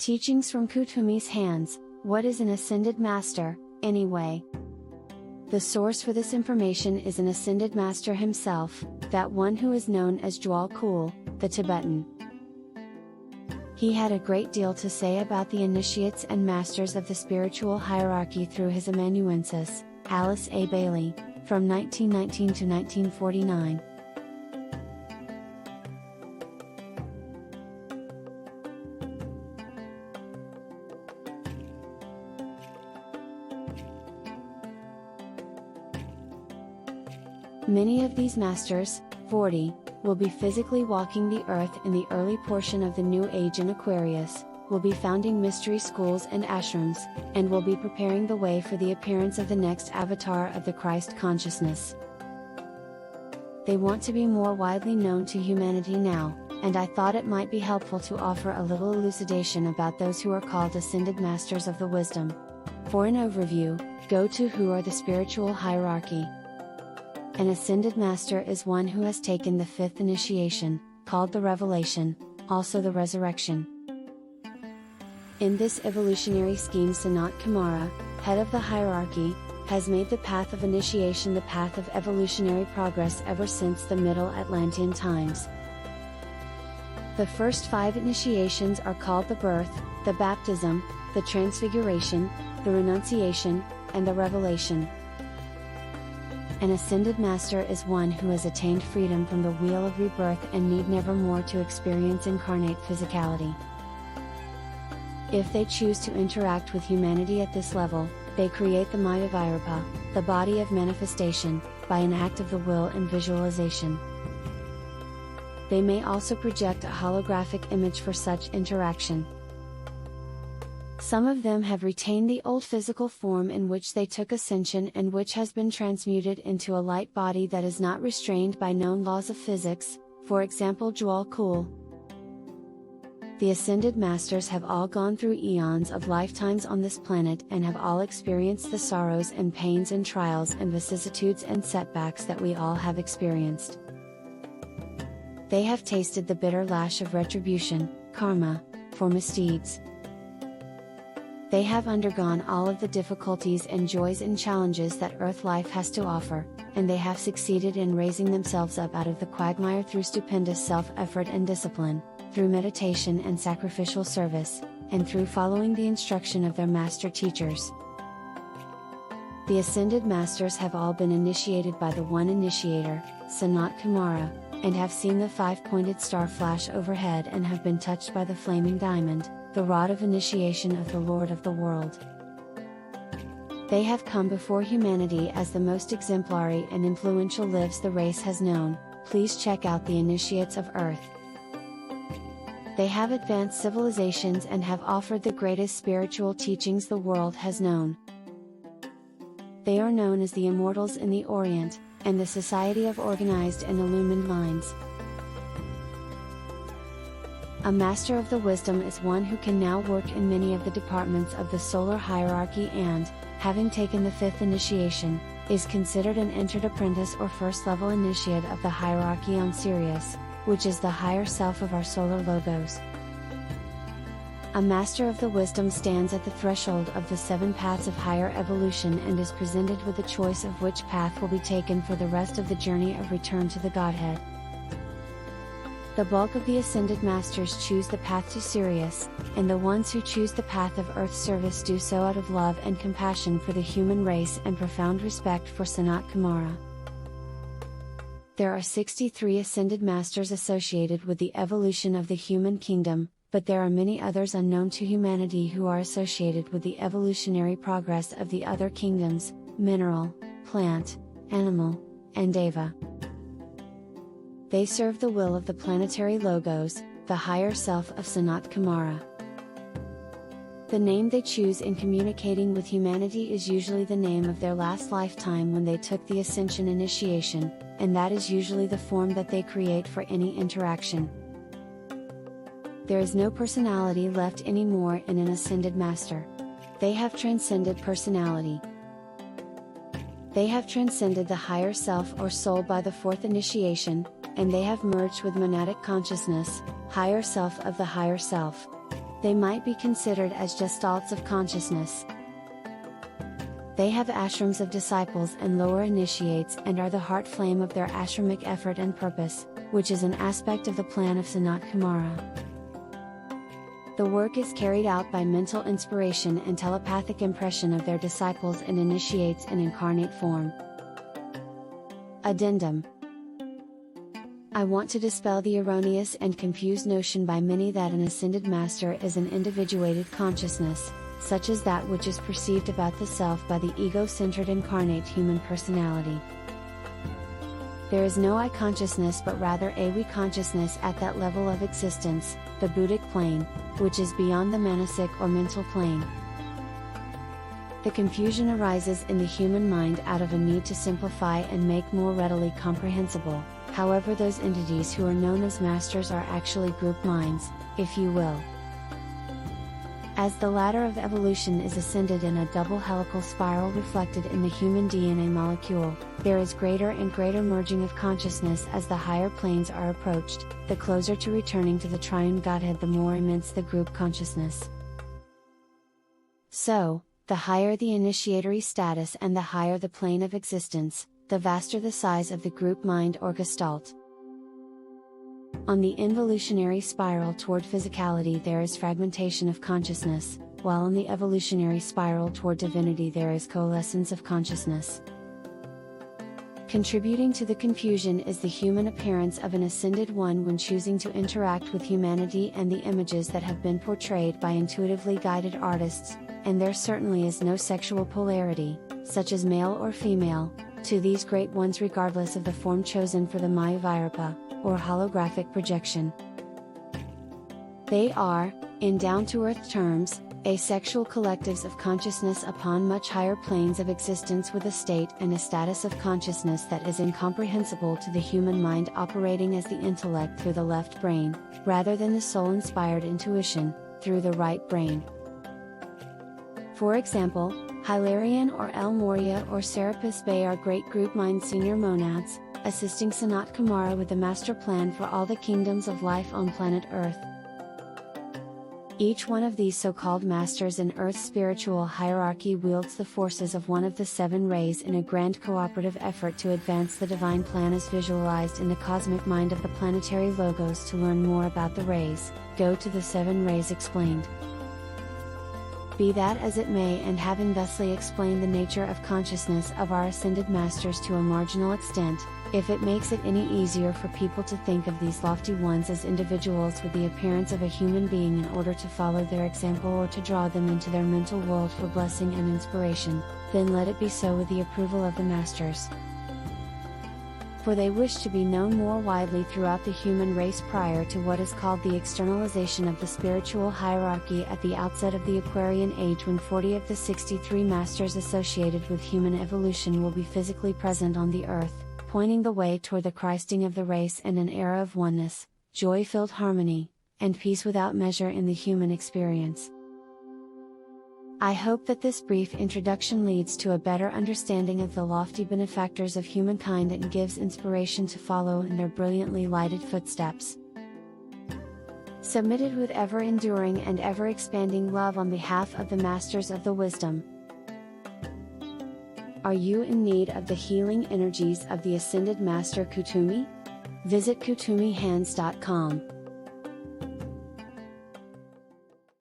Teachings from Kuthumi's hands. What is an Ascended Master, anyway? The source for this information is an Ascended Master himself, that one who is known as Djwhal Khul, the Tibetan. He had a great deal to say about the initiates and masters of the spiritual hierarchy through his amanuensis, Alice A. Bailey, from 1919 to 1949. Many of these masters, 40, will be physically walking the earth in the early portion of the New Age in Aquarius, will be founding mystery schools and ashrams, and will be preparing the way for the appearance of the next avatar of the Christ consciousness. They want to be more widely known to humanity now, and I thought it might be helpful to offer a little elucidation about those who are called Ascended Masters of the Wisdom. For an overview, go to Who are the Spiritual Hierarchy. An Ascended Master is one who has taken the fifth initiation, called the Revelation, also the Resurrection. In this evolutionary scheme, Sanat Kumara, head of the hierarchy, has made the path of initiation the path of evolutionary progress ever since the Middle Atlantean times. The first 5 initiations are called the birth, the baptism, the transfiguration, the renunciation, and the revelation. An Ascended Master is one who has attained freedom from the wheel of rebirth and need never more to experience incarnate physicality. If they choose to interact with humanity at this level, they create the Maya Virupa, the body of manifestation, by an act of the will and visualization. They may also project a holographic image for such interaction. Some of them have retained the old physical form in which they took ascension and which has been transmuted into a light body that is not restrained by known laws of physics, for example Djwhal Khul. The Ascended Masters have all gone through eons of lifetimes on this planet and have all experienced the sorrows and pains and trials and vicissitudes and setbacks that we all have experienced. They have tasted the bitter lash of retribution, karma, for misdeeds. They have undergone all of the difficulties and joys and challenges that Earth life has to offer, and they have succeeded in raising themselves up out of the quagmire through stupendous self-effort and discipline, through meditation and sacrificial service, and through following the instruction of their master teachers. The Ascended Masters have all been initiated by the one initiator, Sanat Kumara, and have seen the 5-pointed star flash overhead and have been touched by the flaming diamond, the rod of initiation of the Lord of the world. They have come before humanity as the most exemplary and influential lives the race has known. Please check out the initiates of Earth. They have advanced civilizations and have offered the greatest spiritual teachings the world has known. They are known as the Immortals in the Orient, and the Society of Organized and Illumined Minds. A Master of the Wisdom is one who can now work in many of the departments of the solar hierarchy and, having taken the 5th initiation, is considered an entered apprentice or first-level initiate of the hierarchy on Sirius, which is the higher self of our solar logos. A Master of the Wisdom stands at the threshold of the 7 paths of higher evolution and is presented with the choice of which path will be taken for the rest of the journey of return to the Godhead. The bulk of the Ascended Masters choose the path to Sirius, and the ones who choose the path of Earth service do so out of love and compassion for the human race and profound respect for Sanat Kumara. There are 63 Ascended Masters associated with the evolution of the human kingdom, but there are many others unknown to humanity who are associated with the evolutionary progress of the other kingdoms, mineral, plant, animal, and deva. They serve the will of the planetary logos, the higher self of Sanat Kumara. The name they choose in communicating with humanity is usually the name of their last lifetime when they took the Ascension initiation, and that is usually the form that they create for any interaction. There is no personality left anymore in an Ascended Master. They have transcended personality. They have transcended the higher self or soul by the 4th initiation, and they have merged with monadic consciousness, higher self of the higher self. They might be considered as gestalts of consciousness. They have ashrams of disciples and lower initiates and are the heart flame of their ashramic effort and purpose, which is an aspect of the plan of Sanat Kumara. The work is carried out by mental inspiration and telepathic impression of their disciples and initiates in incarnate form. Addendum. I want to dispel the erroneous and confused notion by many that an ascended master is an individuated consciousness, such as that which is perceived about the self by the ego-centered incarnate human personality. There is no I consciousness but rather a we consciousness at that level of existence, the Buddhic plane, which is beyond the manasic or mental plane. The confusion arises in the human mind out of a need to simplify and make more readily comprehensible. However, those entities who are known as masters are actually group minds, if you will. As the ladder of evolution is ascended in a double helical spiral reflected in the human DNA molecule, there is greater and greater merging of consciousness as the higher planes are approached, the closer to returning to the triune Godhead the more immense the group consciousness. So, the higher the initiatory status and the higher the plane of existence, the vaster the size of the group mind or gestalt. On the involutionary spiral toward physicality there is fragmentation of consciousness, while on the evolutionary spiral toward divinity there is coalescence of consciousness. Contributing to the confusion is the human appearance of an ascended one when choosing to interact with humanity and the images that have been portrayed by intuitively guided artists, and there certainly is no sexual polarity, such as male or female, to these great ones regardless of the form chosen for the Maya Virapa, or holographic projection. They are, in down-to-earth terms, asexual collectives of consciousness upon much higher planes of existence with a state and a status of consciousness that is incomprehensible to the human mind operating as the intellect through the left brain, rather than the soul-inspired intuition, through the right brain. For example, Hilarion or El Moria or Serapis Bey are great group mind senior monads, assisting Sanat Kumara with the master plan for all the kingdoms of life on planet Earth. Each one of these so-called masters in Earth's spiritual hierarchy wields the forces of one of the seven rays in a grand cooperative effort to advance the divine plan as visualized in the cosmic mind of the planetary logos. To learn more about the rays, go to the Seven Rays Explained. Be that as it may, and having thusly explained the nature of consciousness of our ascended masters to a marginal extent, if it makes it any easier for people to think of these lofty ones as individuals with the appearance of a human being in order to follow their example or to draw them into their mental world for blessing and inspiration, then let it be so with the approval of the masters. For they wish to be known more widely throughout the human race prior to what is called the externalization of the spiritual hierarchy at the outset of the Aquarian Age, when 40 of the 63 masters associated with human evolution will be physically present on the earth, pointing the way toward the Christing of the race and an era of oneness, joy-filled harmony, and peace without measure in the human experience. I hope that this brief introduction leads to a better understanding of the lofty benefactors of humankind and gives inspiration to follow in their brilliantly lighted footsteps. Submitted with ever-enduring and ever-expanding love on behalf of the Masters of the Wisdom. Are you in need of the healing energies of the Ascended Master Kuthumi? Visit KuthumiHands.com.